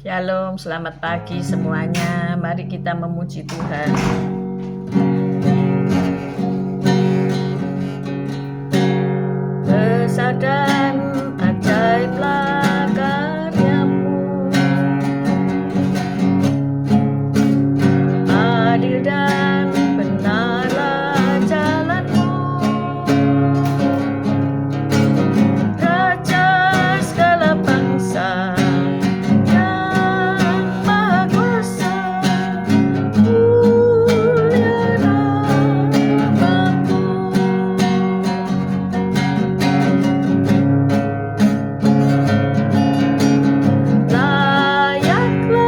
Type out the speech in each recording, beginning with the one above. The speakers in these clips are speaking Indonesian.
Shalom, selamat pagi semuanya. Mari kita memuji Tuhan. Besar dan ajaiblah karya-Mu, adil dan benarlah jalan-Mu, Raja segala bangsa yang Maha Kuasa, mulia namamu. Layaklah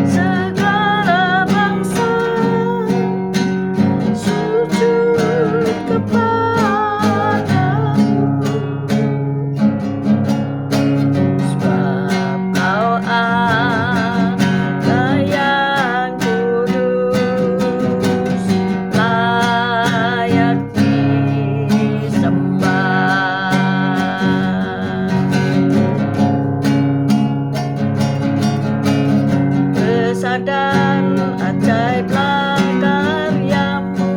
segala bangsa sujud kepadamu, sebab Kau Allah yang kudus, layak disembah. Besar dan ajaiblah karya-Mu,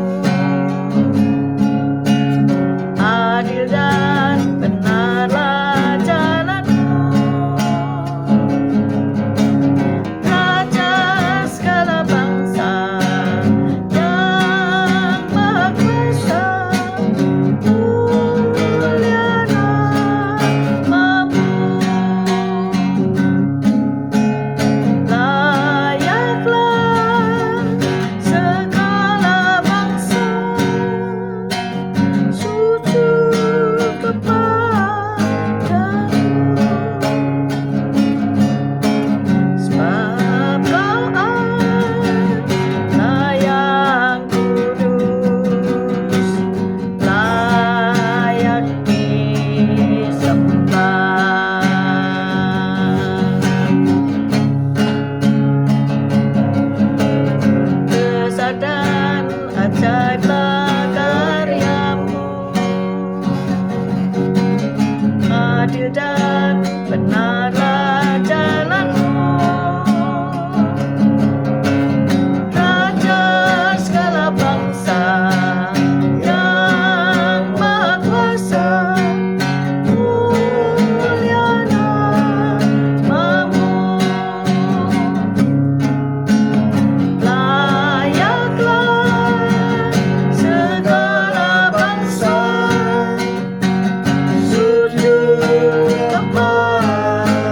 adil dan benarlah jalan-Mu, Raja segala bangsa yang Maha Kuasa, mulia namamu. Layaklah segala bangsa sujud kepadamu, sebab Kau Allah yang kudus, layak disembah. Besar dan ajaiblah karya-Mu, adil dan benarlah jalan-Mu, Raja segala bangsa yang Maha Kuasa, mulia namamu. Layaklah segala bangsa sujud kepadamu,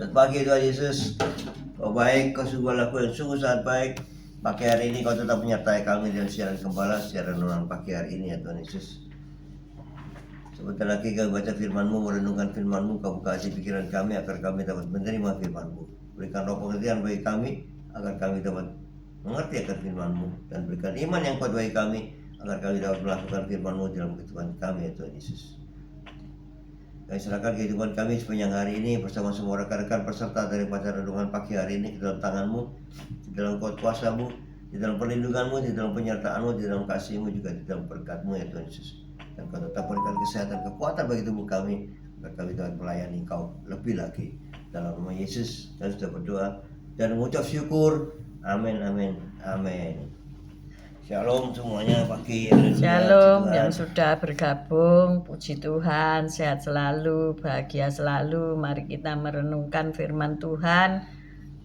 Selamat pagi Tuhan Yesus. Kau baik, kau sungguh laku yang sungguh sangat baik. Pagi hari ini kau tetap menyertai kami dengan siaran gembala, siaran renungan pagi hari ini ya Tuhan Yesus. Sebentar lagi kami baca firman-Mu, merenungkan firman-Mu, kau buka hati pikiran kami agar kami dapat menerima firman-Mu. Berikan roh pengertian bagi kami agar kami dapat mengerti akan firman-Mu, dan berikan iman yang kuat bagi kami agar kami dapat melakukan firman-Mu dalam kehidupan kami ya Tuhan Yesus. Kami serahkan kehidupan kami sepanjang hari ini bersama semua rekan-rekan peserta daripada renungan pagi hari ini ke dalam tangan-Mu, di dalam kuasa-Mu, di dalam perlindungan-Mu, di dalam penyertaan-Mu, di dalam kasih-Mu, juga di dalam berkat-Mu ya Tuhan Yesus. Dan Kau tetap berikan kesehatan, kekuatan bagi tubuh kami agar kami dapat melayani Kau lebih lagi. Dalam nama Yesus kami sudah berdoa dan mengucap syukur. Amin, amin, amin. Shalom semuanya pagi yang Shalom yang sudah bergabung, puji Tuhan, sehat selalu, bahagia selalu. Mari kita merenungkan firman Tuhan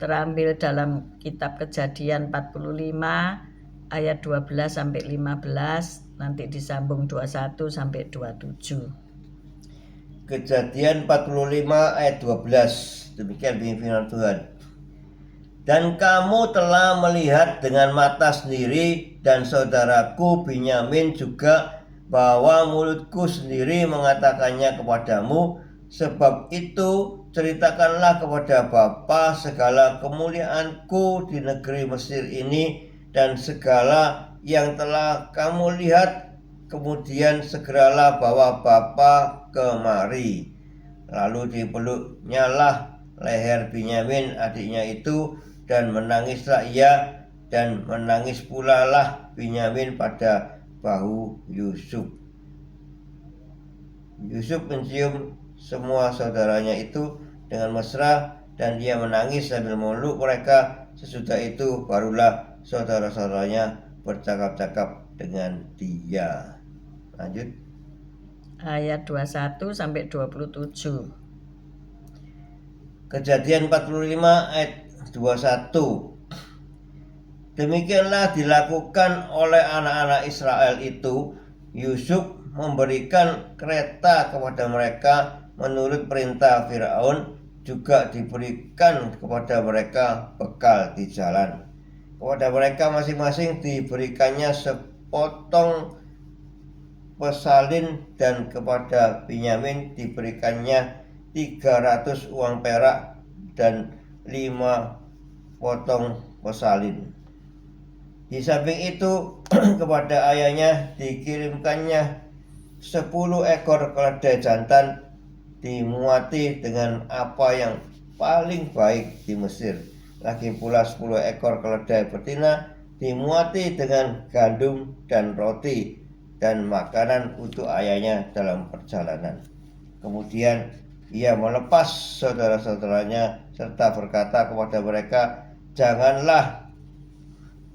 terambil dalam kitab Kejadian 45 ayat 12 sampai 15, nanti disambung 21 sampai 27. Kejadian 45 ayat 12. Demikian bunyi firman Tuhan. Dan kamu telah melihat dengan mata sendiri, dan saudaraku Binyamin juga, bahwa mulutku sendiri mengatakannya kepadamu. Sebab itu ceritakanlah kepada Bapa segala kemuliaanku di negeri Mesir ini, dan segala yang telah kamu lihat. Kemudian segeralah bawa Bapa kemari. Lalu dipeluknya lah leher Binyamin adiknya itu, dan menangislah ia, dan menangis pula lah Binyamin pada bahu Yusuf. Yusuf mencium semua saudaranya itu dengan mesra, dan dia menangis sambil memeluk mereka. Sesudah itu barulah saudara-saudaranya bercakap-cakap dengan dia. Lanjut. Ayat 21 sampai 27. Kejadian 45 ayat 21. Demikianlah dilakukan oleh anak-anak Israel itu. Yusuf memberikan kereta kepada mereka menurut perintah Firaun, juga diberikan kepada mereka bekal di jalan. Kepada mereka masing-masing diberikannya sepotong pesalin, dan kepada Binyamin diberikannya 300 uang perak dan 5 potong pesalin. Di samping itu kepada ayahnya dikirimkannya 10 ekor keledai jantan, dimuati dengan apa yang paling baik di Mesir. Lagi pula 10 ekor keledai betina, dimuati dengan gandum dan roti dan makanan untuk ayahnya dalam perjalanan. Kemudian ia melepas saudara-saudaranya serta berkata kepada mereka, janganlah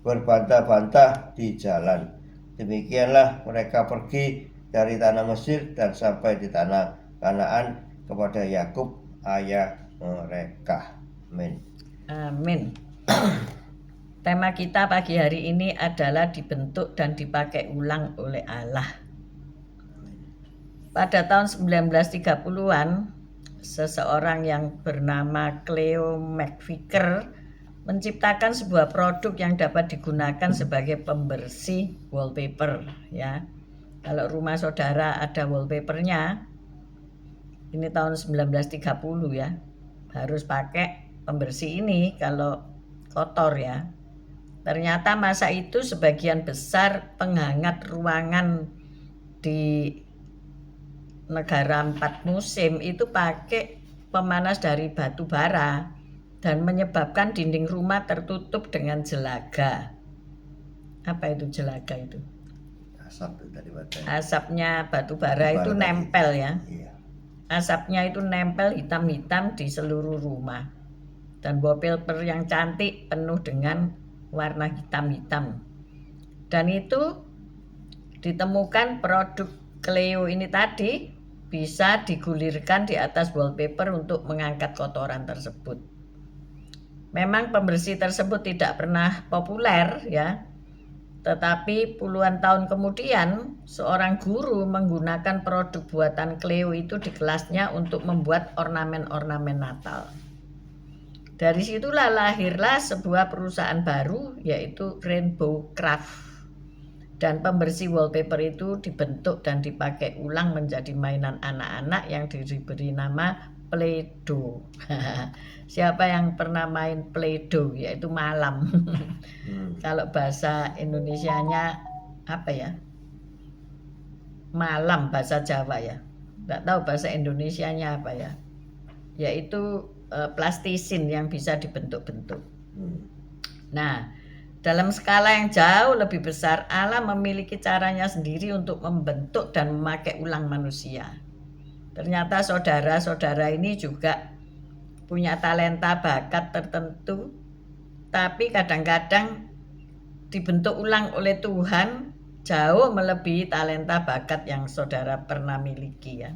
berbantah-bantah di jalan. Demikianlah mereka pergi dari tanah Mesir dan sampai di tanah Kanaan kepada Yakub ayah mereka. Amin. Amin. Tema kita pagi hari ini adalah dibentuk dan dipakai ulang oleh Allah. Pada tahun 1930-an, seseorang yang bernama Cleo McVicker menciptakan sebuah produk yang dapat digunakan sebagai pembersih wallpaper, ya. Kalau rumah saudara ada wallpapernya, ini tahun 1930 ya, harus pakai pembersih ini kalau kotor ya. Ternyata masa itu sebagian besar penghangat ruangan di negara 4 musim itu pakai pemanas dari batu bara dan menyebabkan dinding rumah tertutup dengan jelaga. Apa itu jelaga itu? Asap dari batu. Asapnya batu bara itu nempel ya. Iya. Asapnya itu nempel hitam-hitam di seluruh rumah. Dan wallpaper yang cantik penuh dengan warna hitam-hitam. Dan itu ditemukan produk Cleo ini tadi bisa digulirkan di atas wallpaper untuk mengangkat kotoran tersebut. Memang pembersih tersebut tidak pernah populer ya, tetapi puluhan tahun kemudian seorang guru menggunakan produk buatan Cleo itu di kelasnya untuk membuat ornamen-ornamen Natal. Dari situlah lahirlah sebuah perusahaan baru yaitu Rainbow Craft. Dan pembersih wallpaper itu dibentuk dan dipakai ulang menjadi mainan anak-anak yang diberi nama Play-Doh. Siapa yang pernah main Play-Doh? Yaitu malam. Kalau bahasa Indonesianya apa ya? Malam bahasa Jawa ya. Nggak tahu bahasa Indonesianya apa ya. Yaitu plastisin yang bisa dibentuk-bentuk. Nah, dalam skala yang jauh lebih besar, Allah memiliki caranya sendiri untuk membentuk dan memakai ulang manusia. Ternyata saudara-saudara ini juga punya talenta bakat tertentu, tapi kadang-kadang dibentuk ulang oleh Tuhan jauh melebihi talenta bakat yang saudara pernah miliki ya.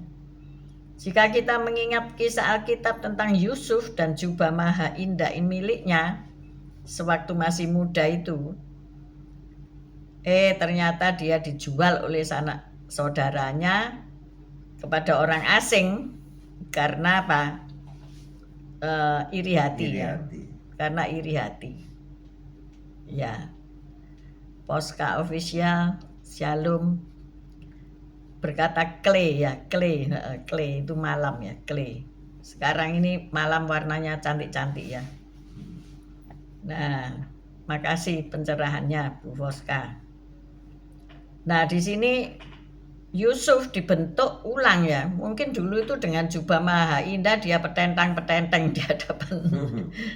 Jika kita mengingat kisah Alkitab tentang Yusuf dan jubah maha indah miliknya sewaktu masih muda itu, ternyata dia dijual oleh sanak saudaranya kepada orang asing karena apa? Iri hati ya. Karena iri hati. Ya. Posca Official Shalom berkata clay ya, clay itu malam ya, clay. Sekarang ini malam warnanya cantik-cantik ya. Nah, makasih pencerahannya Bu Fosca. Nah, di sini Yusuf dibentuk ulang ya. Mungkin dulu itu dengan jubah maha indah dia petentang-petenteng di hadapan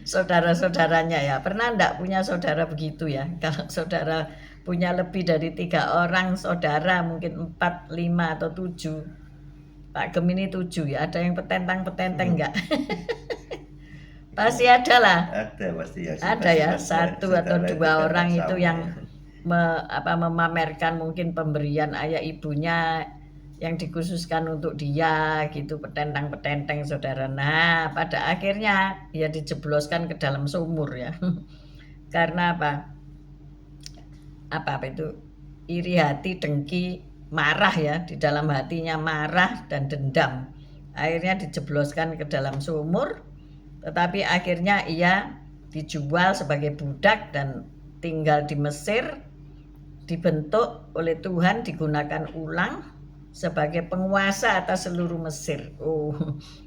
saudara-saudaranya ya. Pernah enggak punya saudara begitu ya? Kalau saudara punya lebih dari 3 orang saudara, mungkin 4, 5 atau 7. Pak Gemini 7 ya. Ada yang petentang-petenteng enggak? Pasti ada lah. Ada pasti ya. Ada ya, 1 atau 2 orang itu yang memamerkan mungkin pemberian ayah ibunya yang dikhususkan untuk dia gitu, petentang-petenteng saudara. Nah, pada akhirnya ya dijebloskan ke dalam sumur ya. Karena apa itu? Iri hati, dengki, marah ya, di dalam hatinya marah dan dendam. Akhirnya dijebloskan ke dalam sumur, tetapi akhirnya ia dijual sebagai budak dan tinggal di Mesir, dibentuk oleh Tuhan, digunakan ulang sebagai penguasa atas seluruh Mesir.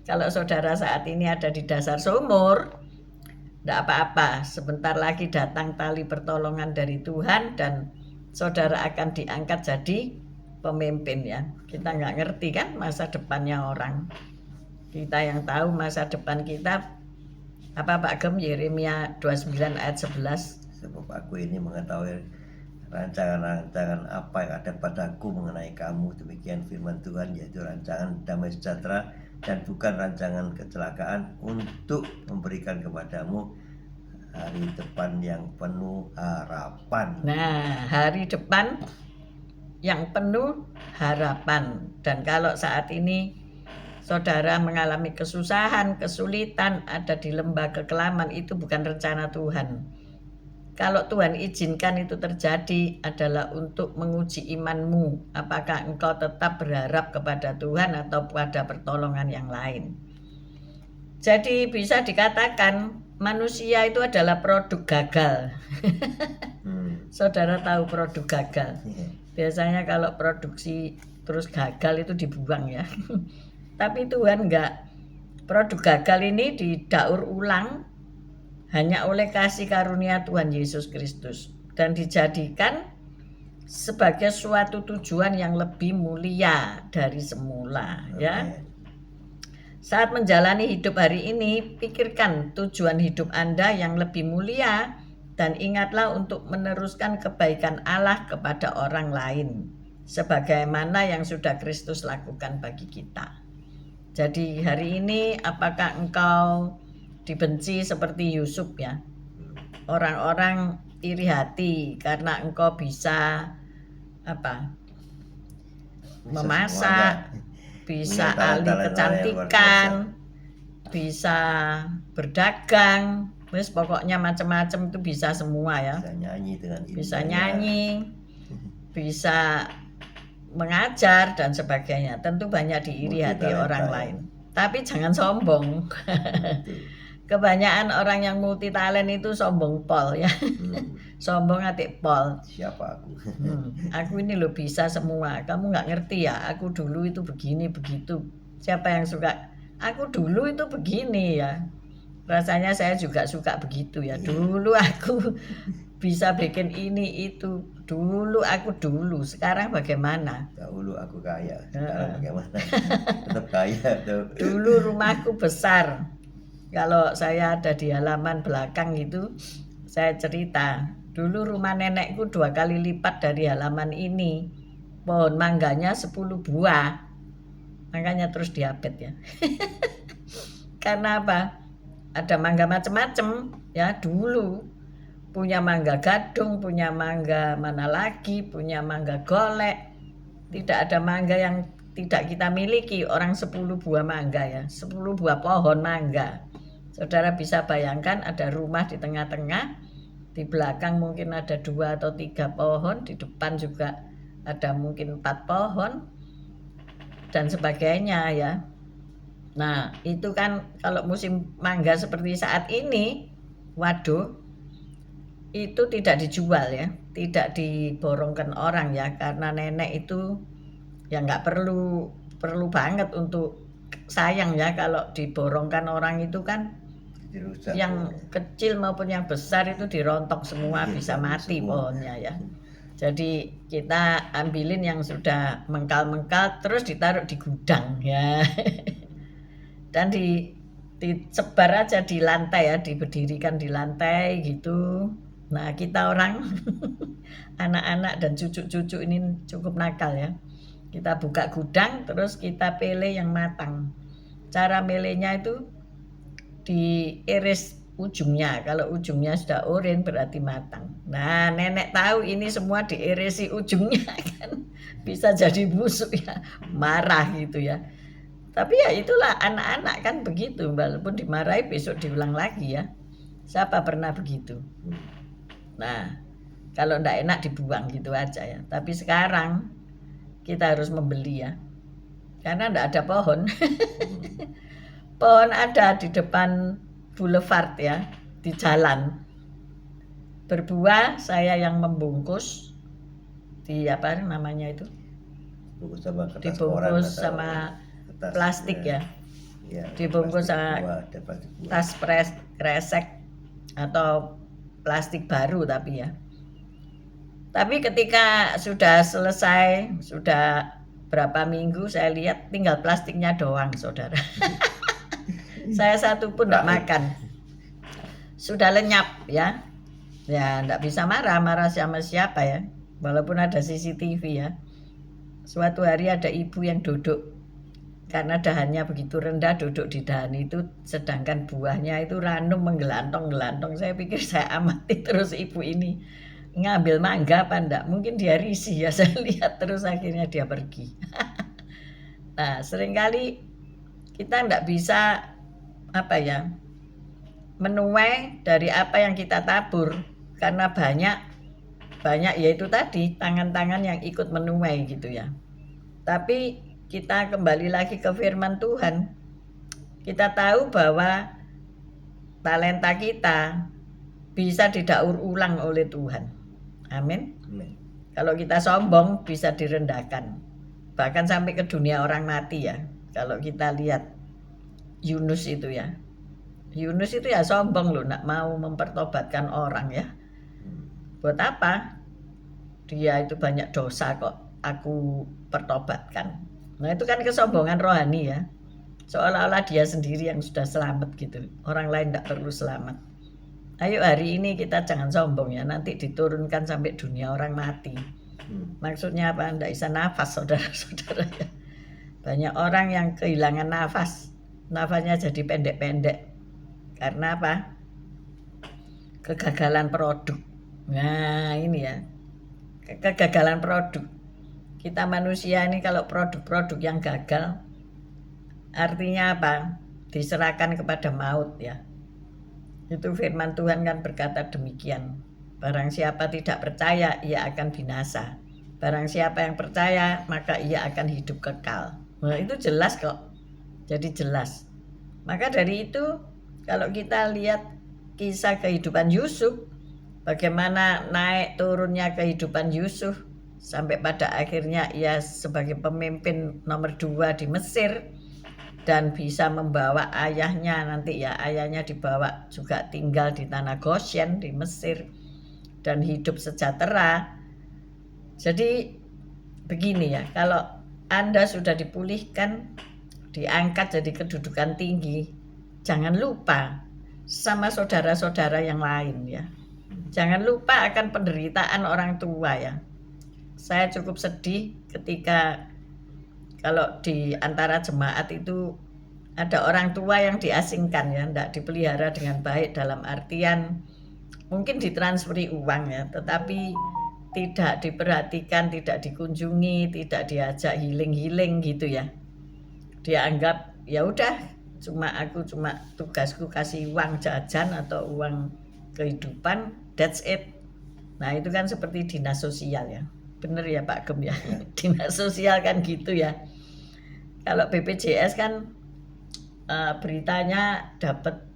Kalau saudara saat ini ada di dasar sumur, tidak apa-apa, sebentar lagi datang tali pertolongan dari Tuhan dan saudara akan diangkat jadi pemimpin ya. Kita nggak ngerti kan masa depannya orang. Kita yang tahu masa depan kita apa Pak Gem, Yeremia 29 ayat 11. Sebab aku ini mengetahui rancangan-rancangan apa yang ada padaku mengenai kamu, demikian firman Tuhan, yaitu rancangan damai sejahtera dan bukan rancangan kecelakaan, untuk memberikan kepadamu hari depan yang penuh harapan. Nah, hari depan yang penuh harapan. Dan kalau saat ini saudara mengalami kesusahan, kesulitan, ada di lembah kekelaman, itu bukan rencana Tuhan. Kalau Tuhan izinkan itu terjadi adalah untuk menguji imanmu. Apakah engkau tetap berharap kepada Tuhan atau pada pertolongan yang lain. Jadi bisa dikatakan manusia itu adalah produk gagal. Saudara tahu produk gagal. Biasanya kalau produksi terus gagal itu dibuang ya. Tapi Tuhan enggak. Produk gagal ini didaur ulang hanya oleh kasih karunia Tuhan Yesus Kristus dan dijadikan sebagai suatu tujuan yang lebih mulia dari semula ya. Saat menjalani hidup hari ini, pikirkan tujuan hidup Anda yang lebih mulia dan ingatlah untuk meneruskan kebaikan Allah kepada orang lain sebagaimana yang sudah Kristus lakukan bagi kita. Jadi hari ini apakah engkau dibenci seperti Yusuf ya? Orang-orang iri hati karena engkau bisa memasak, bisa ahli kecantikan, bisa berdagang, wis pokoknya macam-macam itu bisa semua ya. Bisa nyanyi dengan indahnya. Bisa nyanyi, bisa mengajar dan sebagainya. Tentu banyak diiri hati orang lain. Tapi jangan sombong. kebanyakan orang yang multi talent itu sombong pol ya. Sombong atik pol. Siapa aku? Aku ini lo bisa semua. Kamu nggak ngerti ya? Aku dulu itu begini begitu. Siapa yang suka? Aku dulu itu begini ya. Rasanya saya juga suka begitu ya. Dulu aku bisa bikin ini itu. Dulu aku dulu. Sekarang bagaimana? Dahulu aku kaya, sekarang bagaimana? Tetap kaya tuh. Dulu rumahku besar. Kalau saya ada di halaman belakang itu, saya cerita. Dulu rumah nenekku 2 kali lipat dari halaman ini. Pohon mangganya 10 buah. Makanya terus diabetes ya. Karena apa? Ada mangga macam-macam ya dulu. Punya mangga gadung, punya mangga mana lagi, punya mangga golek. Tidak ada mangga yang tidak kita miliki. Orang 10 buah mangga ya, 10 buah pohon mangga. Saudara bisa bayangkan ada rumah di tengah-tengah, di belakang mungkin ada 2 atau 3 pohon, di depan juga ada mungkin 4 pohon, dan sebagainya ya. Nah itu kan kalau musim mangga seperti saat ini, waduh, itu tidak dijual ya, tidak diborongkan orang ya, karena nenek itu ya nggak perlu banget untuk sayang ya, kalau diborongkan orang itu kan Dirusak. yang kecil maupun yang besar itu dirontok semua, bisa mati pohonnya ya. Jadi kita ambilin yang sudah mengkal-mengkal terus ditaruh di gudang ya. Dan disebar aja di lantai ya, diberdirikan di lantai gitu. Nah kita orang anak-anak dan cucu-cucu ini cukup nakal ya. Kita buka gudang terus kita pilih yang matang. Cara milihnya itu diiris ujungnya. Kalau ujungnya sudah oranye berarti matang. Nah nenek tahu ini semua diirisi ujungnya kan. Bisa jadi busuk ya. Marah gitu ya. Tapi ya itulah anak-anak kan begitu. Walaupun dimarahi besok diulang lagi ya. Siapa pernah begitu? Nah kalau enggak enak dibuang gitu aja ya. Tapi sekarang kita harus membeli ya. Karena enggak ada pohon. Pohon ada di depan boulevard ya, di jalan. Berbuah saya yang membungkus di apa namanya itu? Bungkus sama kertas Dibungkus koran sama kertas, plastik ya. Dibungkus sama tas kresek atau plastik baru tapi ya. Tapi ketika sudah selesai, sudah berapa minggu saya lihat tinggal plastiknya doang, saudara. Saya satu pun enggak makan. Sudah lenyap ya. Ya enggak bisa marah sama siapa ya. Walaupun ada CCTV ya. Suatu hari ada ibu yang duduk. Karena dahannya begitu rendah, duduk di dahan itu. Sedangkan buahnya itu ranum menggelantong-gelantong. Saya pikir saya amati terus ibu ini. Ngambil mangga apa enggak. Mungkin dia risih ya. Saya lihat terus akhirnya dia pergi. Nah seringkali kita enggak bisa apa ya, menuai dari apa yang kita tabur, karena banyak yaitu tadi tangan-tangan yang ikut menuai gitu ya. Tapi kita kembali lagi ke firman Tuhan, kita tahu bahwa talenta kita bisa didaur ulang oleh Tuhan. Amin. Kalau kita sombong bisa direndahkan, bahkan sampai ke dunia orang mati ya. Kalau kita lihat Yunus itu ya. Yunus itu ya sombong loh, nak mau mempertobatkan orang ya. Buat apa? Dia itu banyak dosa kok aku pertobatkan. Nah itu kan kesombongan rohani ya. Seolah-olah dia sendiri yang sudah selamat gitu. Orang lain tidak perlu selamat. Ayo hari ini kita jangan sombong ya. Nanti diturunkan sampai dunia orang mati. Maksudnya apa? Tidak bisa nafas saudara-saudara ya. Banyak orang yang kehilangan nafas. Nafasnya jadi pendek-pendek. Karena apa? Kegagalan produk. Nah ini ya. Kegagalan produk. Kita manusia ini kalau produk-produk yang gagal, artinya apa? Diserahkan kepada maut ya. Itu firman Tuhan kan berkata demikian. Barang siapa tidak percaya, ia akan binasa. Barang siapa yang percaya, maka ia akan hidup kekal. Nah itu jelas kok. Jadi jelas. Maka dari itu kalau kita lihat kisah kehidupan Yusuf, bagaimana naik turunnya kehidupan Yusuf sampai pada akhirnya ia sebagai pemimpin nomor 2 di Mesir dan bisa membawa ayahnya, nanti ya ayahnya dibawa juga tinggal di tanah Goshen di Mesir dan hidup sejahtera. Jadi begini ya, kalau Anda sudah dipulihkan, diangkat jadi kedudukan tinggi, jangan lupa sama saudara-saudara yang lain ya. Jangan lupa akan penderitaan orang tua ya. Saya cukup sedih ketika kalau di antara jemaat itu ada orang tua yang diasingkan ya, tidak dipelihara dengan baik, dalam artian mungkin ditransferi uang ya, tetapi tidak diperhatikan, tidak dikunjungi, tidak diajak healing gitu ya. Dia anggap ya udah, aku cuma tugasku kasih uang jajan atau uang kehidupan, that's it. Nah itu kan seperti dinas sosial ya, bener ya Pak Gem ya. Dinas sosial kan gitu ya. Kalau BPJS kan beritanya dapat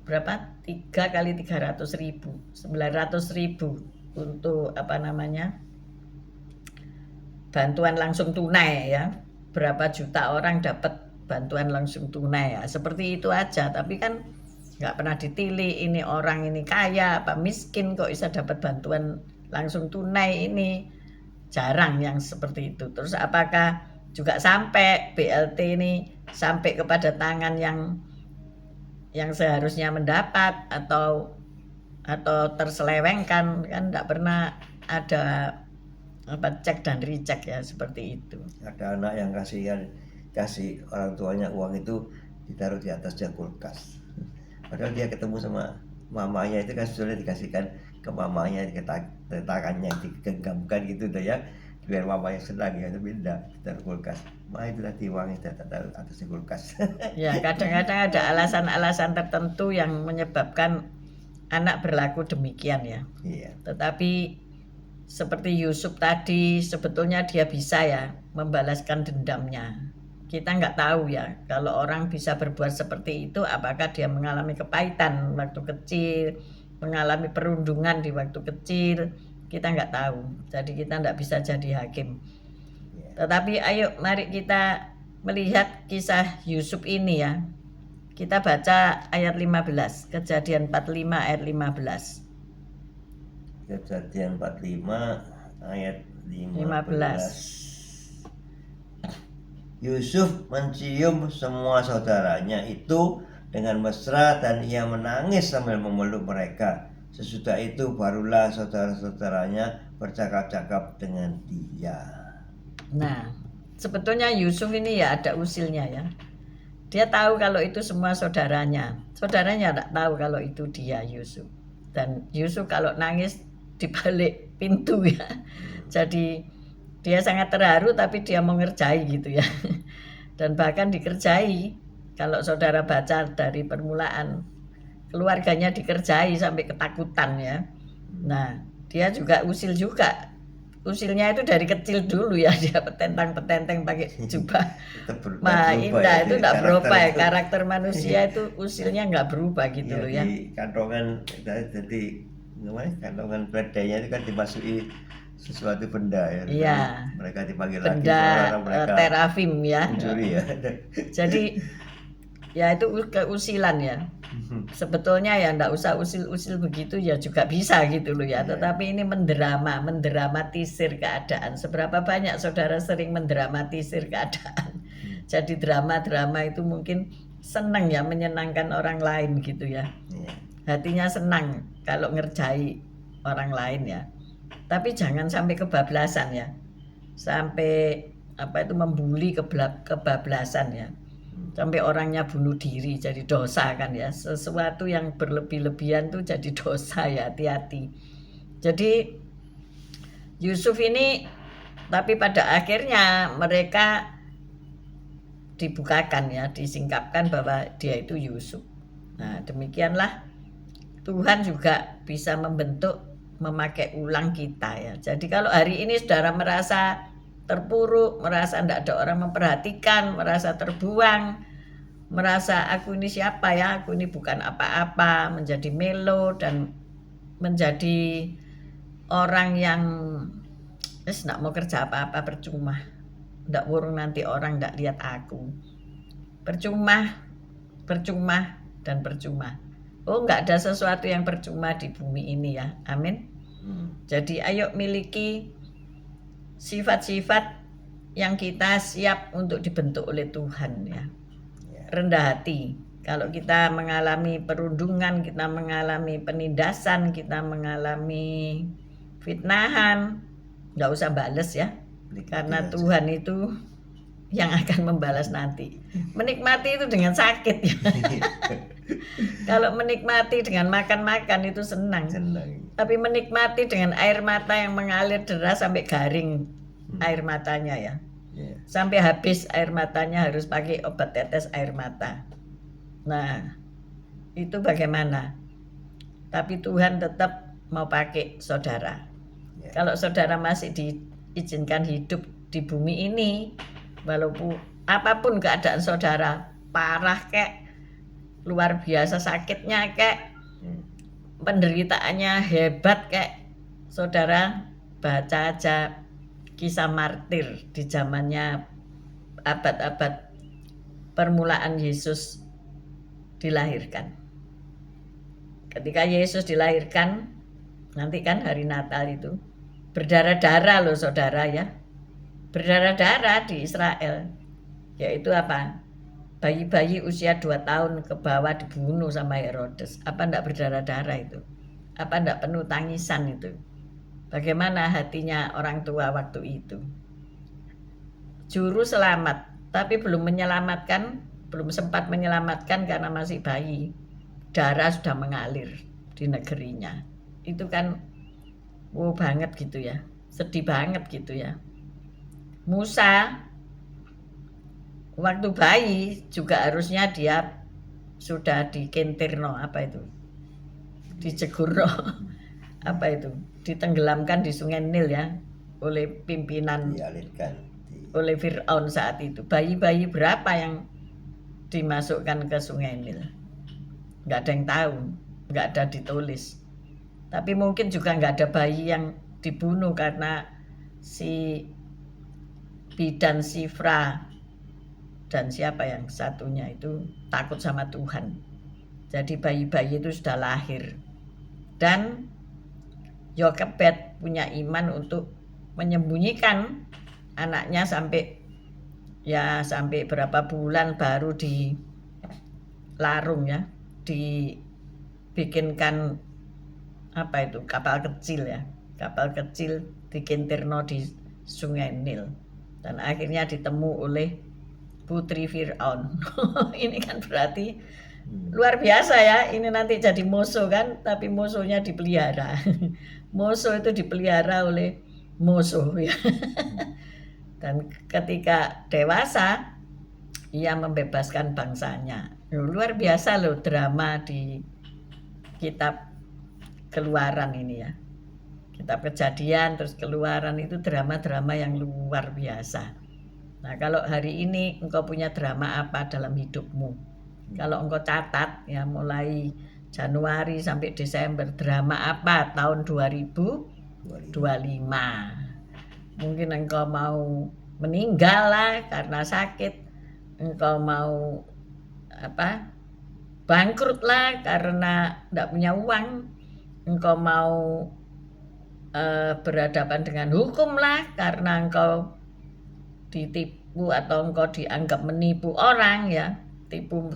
berapa, 3 kali 300.000, 900.000 untuk bantuan langsung tunai ya. Berapa juta orang dapat bantuan langsung tunai ya, seperti itu aja. Tapi kan nggak pernah ditilik ini orang ini kaya apa miskin kok bisa dapat bantuan langsung tunai, ini jarang yang seperti itu. Terus apakah juga sampai BLT ini sampai kepada tangan yang seharusnya mendapat atau terselewengkan, kan tidak pernah ada cek dan recheck ya, seperti itu. Ada anak yang kasih orang tuanya uang itu ditaruh di atasnya kulkas, padahal dia ketemu sama mamanya itu kan sudah dikasihkan ke mamanya, tangannya digenggamkan gitu tuh ya, biar mamanya senang ya, tapi tidak ditaruh kulkas. Itu nanti uangnya taruh atasnya kulkas. Ya kadang-kadang ada alasan-alasan tertentu yang menyebabkan anak berlaku demikian ya. Iya. Tetapi seperti Yusuf tadi, sebetulnya dia bisa ya membalaskan dendamnya. Kita nggak tahu ya, kalau orang bisa berbuat seperti itu, apakah dia mengalami kepahitan waktu kecil, mengalami perundungan di waktu kecil, kita nggak tahu. Jadi kita nggak bisa jadi hakim. Tetapi ayo mari kita melihat kisah Yusuf ini ya. Kita baca ayat 15, Kejadian 45 ayat 15. Kejadian 45 ayat 15. Yusuf mencium semua saudaranya itu dengan mesra dan ia menangis sambil memeluk mereka. Sesudah itu barulah saudara-saudaranya bercakap-cakap dengan dia. Nah, sebetulnya Yusuf ini ya ada usilnya ya. Dia tahu kalau itu semua saudaranya. Saudaranya tidak tahu kalau itu dia Yusuf. Dan Yusuf kalau nangis di balik pintu ya. Jadi dia sangat terharu, tapi dia mau ngerjai gitu ya. Dan bahkan dikerjai. Kalau saudara baca dari permulaan, keluarganya dikerjai sampai ketakutan ya. Nah, dia juga usil juga. Usilnya itu dari kecil dulu ya, dia petentang-petenteng pakai jubah indah ya, itu tidak berubah ya. Karakter manusia itu usilnya nggak berubah gitu ya, loh ya. Di kantongan, jadi kantongan peledainya itu kan dimasuki sesuatu benda ya. Iya. Mereka dipanggil benda lagi mereka terafim ya. Mencuri ya. Jadi ya itu keusilan ya. Sebetulnya ya enggak usah usil-usil begitu ya juga bisa gitu loh ya. Tetapi ini mendramatisir keadaan. Seberapa banyak saudara sering mendramatisir keadaan. Jadi drama-drama itu mungkin senang ya, menyenangkan orang lain gitu ya. Hatinya senang kalau ngerjai orang lain ya. Tapi jangan sampai kebablasan ya. Sampai membuli kebablasan ya. Sampai orangnya bunuh diri, jadi dosa kan ya. Sesuatu yang berlebih-lebihan tuh jadi dosa ya, hati-hati. Jadi Yusuf ini, tapi pada akhirnya mereka dibukakan ya, disingkapkan bahwa dia itu Yusuf. Nah demikianlah Tuhan juga bisa membentuk, memakai ulang kita ya. Jadi kalau hari ini saudara merasa terpuruk, merasa tidak ada orang memperhatikan, merasa terbuang, merasa aku ini siapa ya, aku ini bukan apa-apa, menjadi melo dan menjadi orang yang nggak mau kerja apa-apa, percuma. Nggak wurung nanti orang nggak lihat aku. Percuma, percuma, dan percuma. Oh, nggak ada sesuatu yang percuma di bumi ini ya. Amin. Jadi ayo miliki sifat-sifat yang kita siap untuk dibentuk oleh Tuhan ya. Rendah hati. Kalau kita mengalami perundungan, kita mengalami penindasan, kita mengalami fitnahan, nggak usah bales ya. Karena Tuhan itu yang akan membalas nanti. Menikmati itu dengan sakit ya. Kalau menikmati dengan makan-makan itu senang. Tapi menikmati dengan air mata yang mengalir deras sampai garing air matanya ya. Sampai habis air matanya harus pakai obat tetes air mata. Nah, itu bagaimana? Tapi Tuhan tetap mau pakai saudara. Kalau saudara masih diizinkan hidup di bumi ini, walaupun apapun keadaan saudara, parah kek, luar biasa sakitnya kek, penderitaannya hebat kek, saudara baca aja kisah martir di zamannya abad-abad permulaan Yesus dilahirkan. Ketika Yesus dilahirkan, nanti kan hari Natal itu, berdarah-darah loh saudara ya. Berdarah-darah di Israel. Yaitu apa? Bayi-bayi usia 2 tahun ke bawah dibunuh sama Herodes. Apa enggak berdarah-darah itu? Apa enggak penuh tangisan itu? Bagaimana hatinya orang tua waktu itu? Juru selamat, tapi belum menyelamatkan, belum sempat menyelamatkan karena masih bayi. Darah sudah mengalir di negerinya. Itu kan wow banget gitu ya. Sedih banget gitu ya. Musa waktu bayi juga harusnya dia sudah dikentirno, apa itu? Dijegurno. Apa itu? Ditenggelamkan di Sungai Nil ya oleh pimpinan, oleh Fir'aun saat itu. Bayi-bayi berapa yang dimasukkan ke Sungai Nil? Nggak ada yang tahu, nggak ada ditulis. Tapi mungkin juga nggak ada bayi yang dibunuh karena si bidan Sifra dan siapa yang satunya itu takut sama Tuhan. Jadi bayi-bayi itu sudah lahir. Dan Yokebed punya iman untuk menyembunyikan anaknya sampai berapa bulan baru dilarung ya, dibikinkan apa itu kapal kecil ya, kapal kecil dikentirno di Sungai Nil dan akhirnya ditemu oleh putri Fir'aun. Ini kan berarti luar biasa ya, ini nanti jadi musuh kan, tapi musuhnya dipelihara. Musuh itu dipelihara oleh musuh ya. Dan ketika dewasa, ia membebaskan bangsanya. Luar biasa loh drama di kitab Keluaran ini ya. Kitab Kejadian terus Keluaran itu drama-drama yang luar biasa. Nah kalau hari ini engkau punya drama apa dalam hidupmu? Kalau engkau catat ya mulai Januari sampai Desember, drama apa tahun 2025? Mungkin engkau mau meninggal lah karena sakit, engkau mau bangkrut lah karena tidak punya uang, engkau mau berhadapan dengan hukum lah karena engkau ditipu atau engkau dianggap menipu orang ya, tipu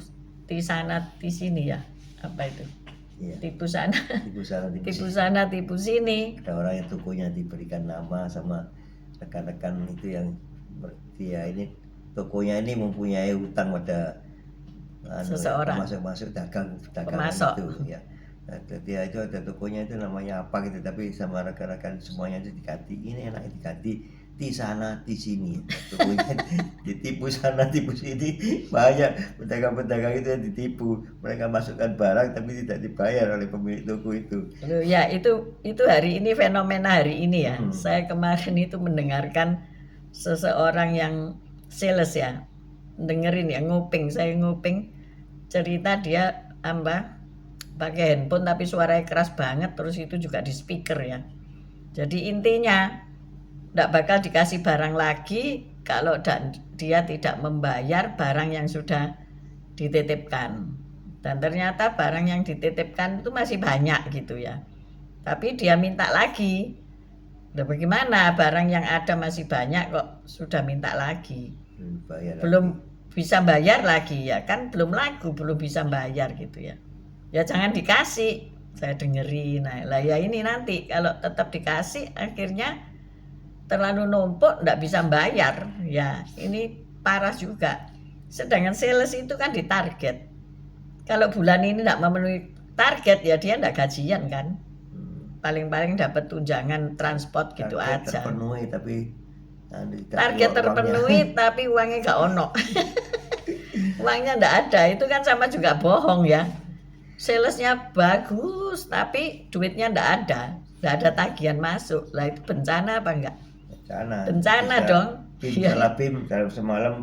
di sana di sini ya, apa itu ya. tipu sana tipu sini. Ada orang yang tokonya diberikan nama sama rekan-rekan itu yang dia ini tokonya ini mempunyai hutang pada seseorang, masuk dagang pemasok itu ya. Nah, dia itu ada tokonya itu namanya apa gitu, tapi sama rekan-rekan semuanya itu diganti, ini enaknya diganti di sana di sini, tokonya ditipu sana tipu sini. Banyak pedagang-pedagang itu yang ditipu, mereka masukkan barang tapi tidak dibayar oleh pemilik toko itu. Loh, ya itu hari ini fenomena hari ini ya. Saya kemarin itu mendengarkan seseorang yang sales ya, dengerin ya, saya nguping cerita dia pakai handphone tapi suaranya keras banget, terus itu juga di speaker ya. Jadi intinya tidak bakal dikasih barang lagi kalau dia tidak membayar barang yang sudah dititipkan. Dan ternyata barang yang dititipkan itu masih banyak gitu ya. Tapi dia minta lagi. Nah, bagaimana barang yang ada masih banyak kok sudah minta lagi? Belum bisa bayar lagi ya kan, belum laku, belum bisa bayar gitu ya. Ya jangan dikasih, saya dengerin. Nah lah ya ini nanti kalau tetap dikasih akhirnya terlalu numpuk nggak bisa bayar. Ya ini parah juga. Sedangkan sales itu kan ditarget. Kalau bulan ini nggak memenuhi target ya dia nggak gajian kan. Paling-paling dapat tunjangan transport gitu target aja. Terpenuhi tapi target terpenuhi tapi uangnya nggak ono. Uangnya nggak ada, itu kan sama juga bohong ya. Salesnya bagus tapi duitnya nggak ada tagihan masuk. Lah itu bencana apa enggak? Bencana bisa, dong. Salah PIM kalau semalam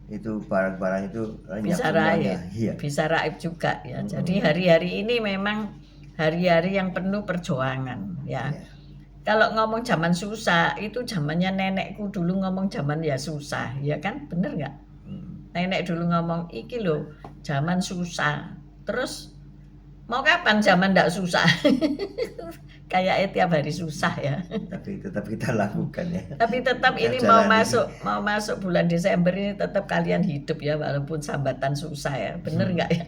itu barang-barang itu bisa raib, bisa raib juga ya. Jadi hari-hari ini memang hari-hari yang penuh perjuangan ya. Kalau ngomong zaman susah itu zamannya nenekku dulu ngomong zaman ya susah ya kan, bener nggak? Nenek dulu ngomong iki loh zaman susah, terus mau kapan zaman nggak susah? Kayaknya tiap hari susah ya. Tapi tetap kita lakukan ya. Tapi tetap ini mau masuk bulan Desember ini tetap kalian hidup ya walaupun sambatan susah ya, bener nggak ya?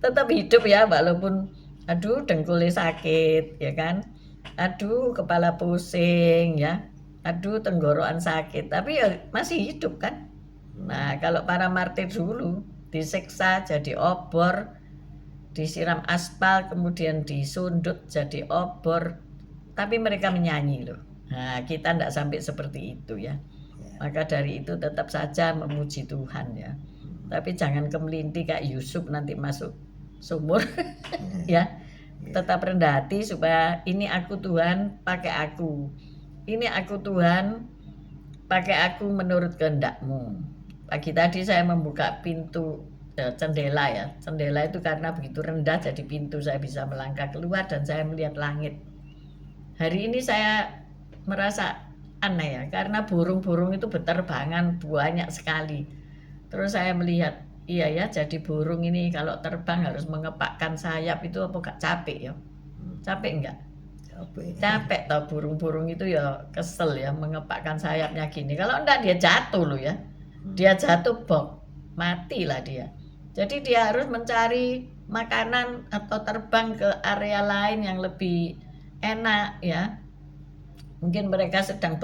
Tetap hidup ya walaupun aduh dengkulnya sakit ya kan, aduh kepala pusing ya, aduh tenggorokan sakit, tapi ya masih hidup kan. Nah kalau para martir dulu disiksa jadi obor, disiram aspal kemudian disundut jadi obor, tapi mereka menyanyi loh. Nah kita tidak sampai seperti itu ya. Maka dari itu tetap saja memuji Tuhan ya. Tapi jangan kemelinti kayak Yusuf nanti masuk sumur. Ya tetap rendah hati supaya ini aku Tuhan pakai aku, ini aku Tuhan pakai aku menurut kehendak-Mu. Pagi tadi saya membuka pintu jendela ya. Jendela itu karena begitu rendah jadi pintu saya bisa melangkah keluar dan saya melihat langit. Hari ini saya merasa aneh ya, karena burung-burung itu berterbangan banyak sekali. Terus saya melihat, iya ya jadi burung ini kalau terbang harus mengepakkan sayap, itu apa gak capek ya? Capek enggak? Capek tau, burung-burung itu ya kesel ya mengepakkan sayapnya gini. Kalau enggak dia jatuh loh ya. Dia jatuh bok, matilah dia. Jadi dia harus mencari makanan atau terbang ke area lain yang lebih enak ya. Mungkin mereka sedang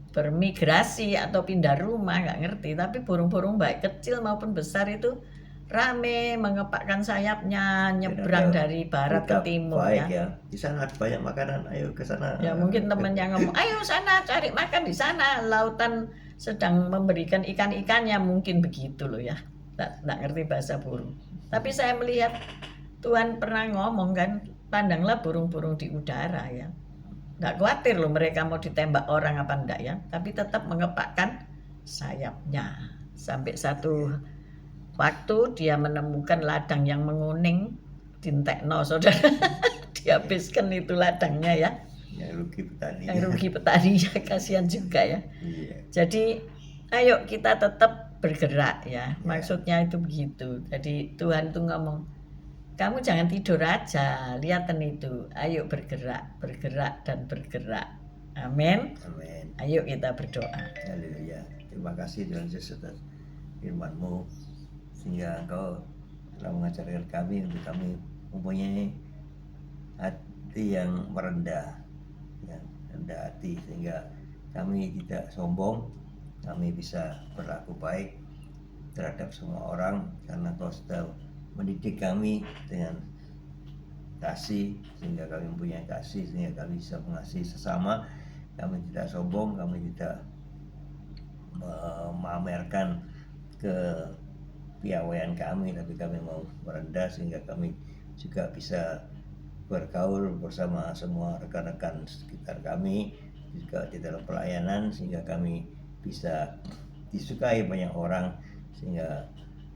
bermigrasi atau pindah rumah, nggak ngerti. Tapi burung-burung baik kecil maupun besar itu rame mengepakkan sayapnya nyebrang dari barat ke timur ya. Di sana banyak makanan, ayo ke sana. Ya mungkin temennya ngomong, ayo sana cari makan di sana, lautan sedang memberikan ikan-ikannya, mungkin begitu loh ya. Nggak ngerti bahasa burung. Tapi saya melihat Tuhan pernah ngomong kan, pandanglah burung-burung di udara ya. Nggak khawatir loh mereka mau ditembak orang apa enggak ya, tapi tetap mengepakkan sayapnya. Sampai satu waktu dia menemukan ladang yang menguning, dintekno saudara. Dihabiskan itu ladangnya ya. Yang rugi petani ya, kasihan juga ya. Jadi ayo kita tetap bergerak ya. Maksudnya itu begitu. Jadi Tuhan tuh ngomong, kamu jangan tidur aja, lihatin itu. Ayo bergerak, bergerak dan bergerak. Amin. Amin. Ayo kita berdoa. Haleluya. Terima kasih Tuhan Yesus atas firman-Mu, sehingga Engkau telah mengajarkan kami untuk kami mempunyai hati yang merendah, ya, rendah hati, sehingga kami tidak sombong, kami bisa berlaku baik terhadap semua orang, karena Kau sudah mendidik kami dengan kasih, sehingga kami mempunyai kasih, sehingga kami bisa mengasihi sesama. Kami tidak sombong, kami tidak memamerkan kepiawaian kami, tapi kami mau merendah sehingga kami juga bisa bergaul bersama semua rekan-rekan sekitar kami juga di dalam pelayanan, sehingga kami bisa disukai banyak orang, sehingga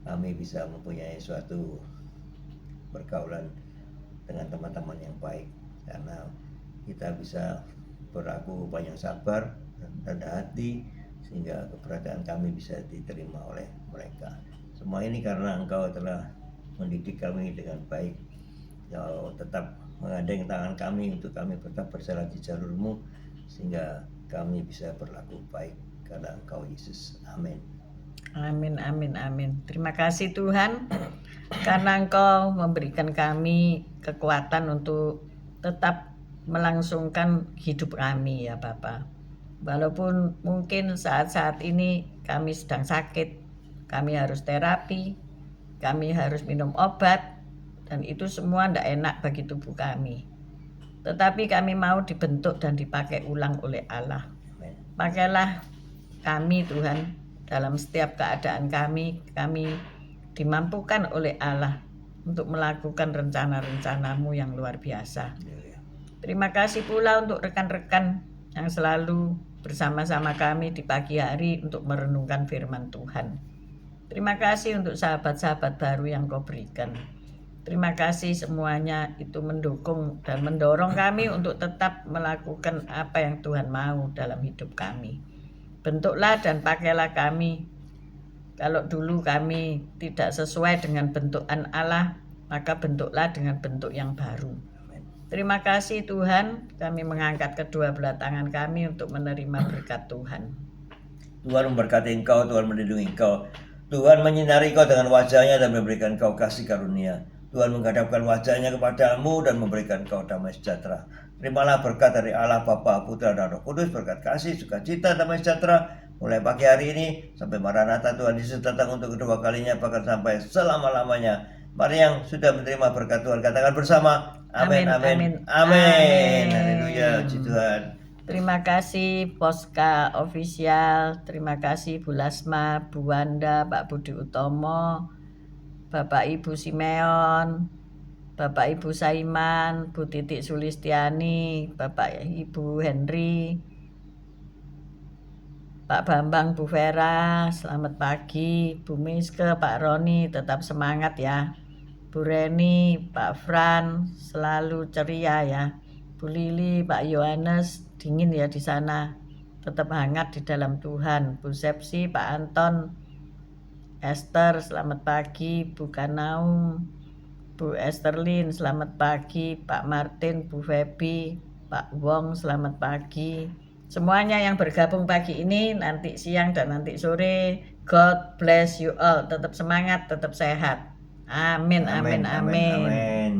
kami bisa mempunyai suatu pergaulan dengan teman-teman yang baik, karena kita bisa berlaku banyak sabar dan rendah hati, sehingga keberadaan kami bisa diterima oleh mereka. Semua ini karena Engkau telah mendidik kami dengan baik. Engkau tetap menggandeng tangan kami untuk kami tetap berjalan di jalur-Mu, sehingga kami bisa berlaku baik karena Engkau Yesus. Amin. Amin, amin, amin. Terima kasih Tuhan, karena Engkau memberikan kami kekuatan untuk tetap melangsungkan hidup kami ya Bapa. Walaupun mungkin saat-saat ini kami sedang sakit, kami harus terapi, kami harus minum obat, dan itu semua tidak enak bagi tubuh kami. Tetapi kami mau dibentuk dan dipakai ulang oleh Allah. Amin. Pakailah kami Tuhan, dalam setiap keadaan kami dimampukan oleh Allah untuk melakukan rencana-rencana-Mu yang luar biasa. Terima kasih pula untuk rekan-rekan yang selalu bersama-sama kami di pagi hari untuk merenungkan firman Tuhan. Terima kasih untuk sahabat-sahabat baru yang Kau berikan. Terima kasih semuanya itu mendukung dan mendorong kami untuk tetap melakukan apa yang Tuhan mau dalam hidup kami. Bentuklah dan pakailah kami. Kalau dulu kami tidak sesuai dengan bentukan Allah, maka bentuklah dengan bentuk yang baru. Terima kasih Tuhan, kami mengangkat kedua belah tangan kami untuk menerima berkat Tuhan. Tuhan memberkati Engkau, Tuhan melindungi Engkau, Tuhan menyinari Engkau dengan wajah-Nya dan memberikan Engkau kasih karunia. Tuhan menghadapkan wajah-Nya kepadamu dan memberikan Engkau damai sejahtera. Terimalah berkat dari Allah Bapa, Putra dan Roh Kudus, berkat kasih, sukacita, damai sejahtera mulai pagi hari ini sampai Maranatha Tuhan Yesus datang untuk kedua kalinya, bahkan sampai selama-lamanya. Mari yang sudah menerima berkat Tuhan katakan bersama, amin, amin, amin. Haleluya, puji Tuhan. Terima kasih Poska Official, terima kasih Bu Lasma, Bu Wanda, Pak Budi Utomo, Bapak Ibu Simeon, Bapak Ibu Saiman, Bu Titik Sulistiani, Bapak Ibu Henry, Pak Bambang, Bu Vera, selamat pagi. Bu Miske, Pak Roni, tetap semangat ya. Bu Reni, Pak Fran, selalu ceria ya. Bu Lili, Pak Yohanes, dingin ya di sana. Tetap hangat di dalam Tuhan. Bu Sepsi, Pak Anton, Esther, selamat pagi. Bu Kanaum, Bu Esterlin, selamat pagi. Pak Martin, Bu Febi, Pak Wong, selamat pagi. Semuanya yang bergabung pagi ini, nanti siang dan nanti sore, God bless you all. Tetap semangat, tetap sehat. Amin, amin, amin. Amin.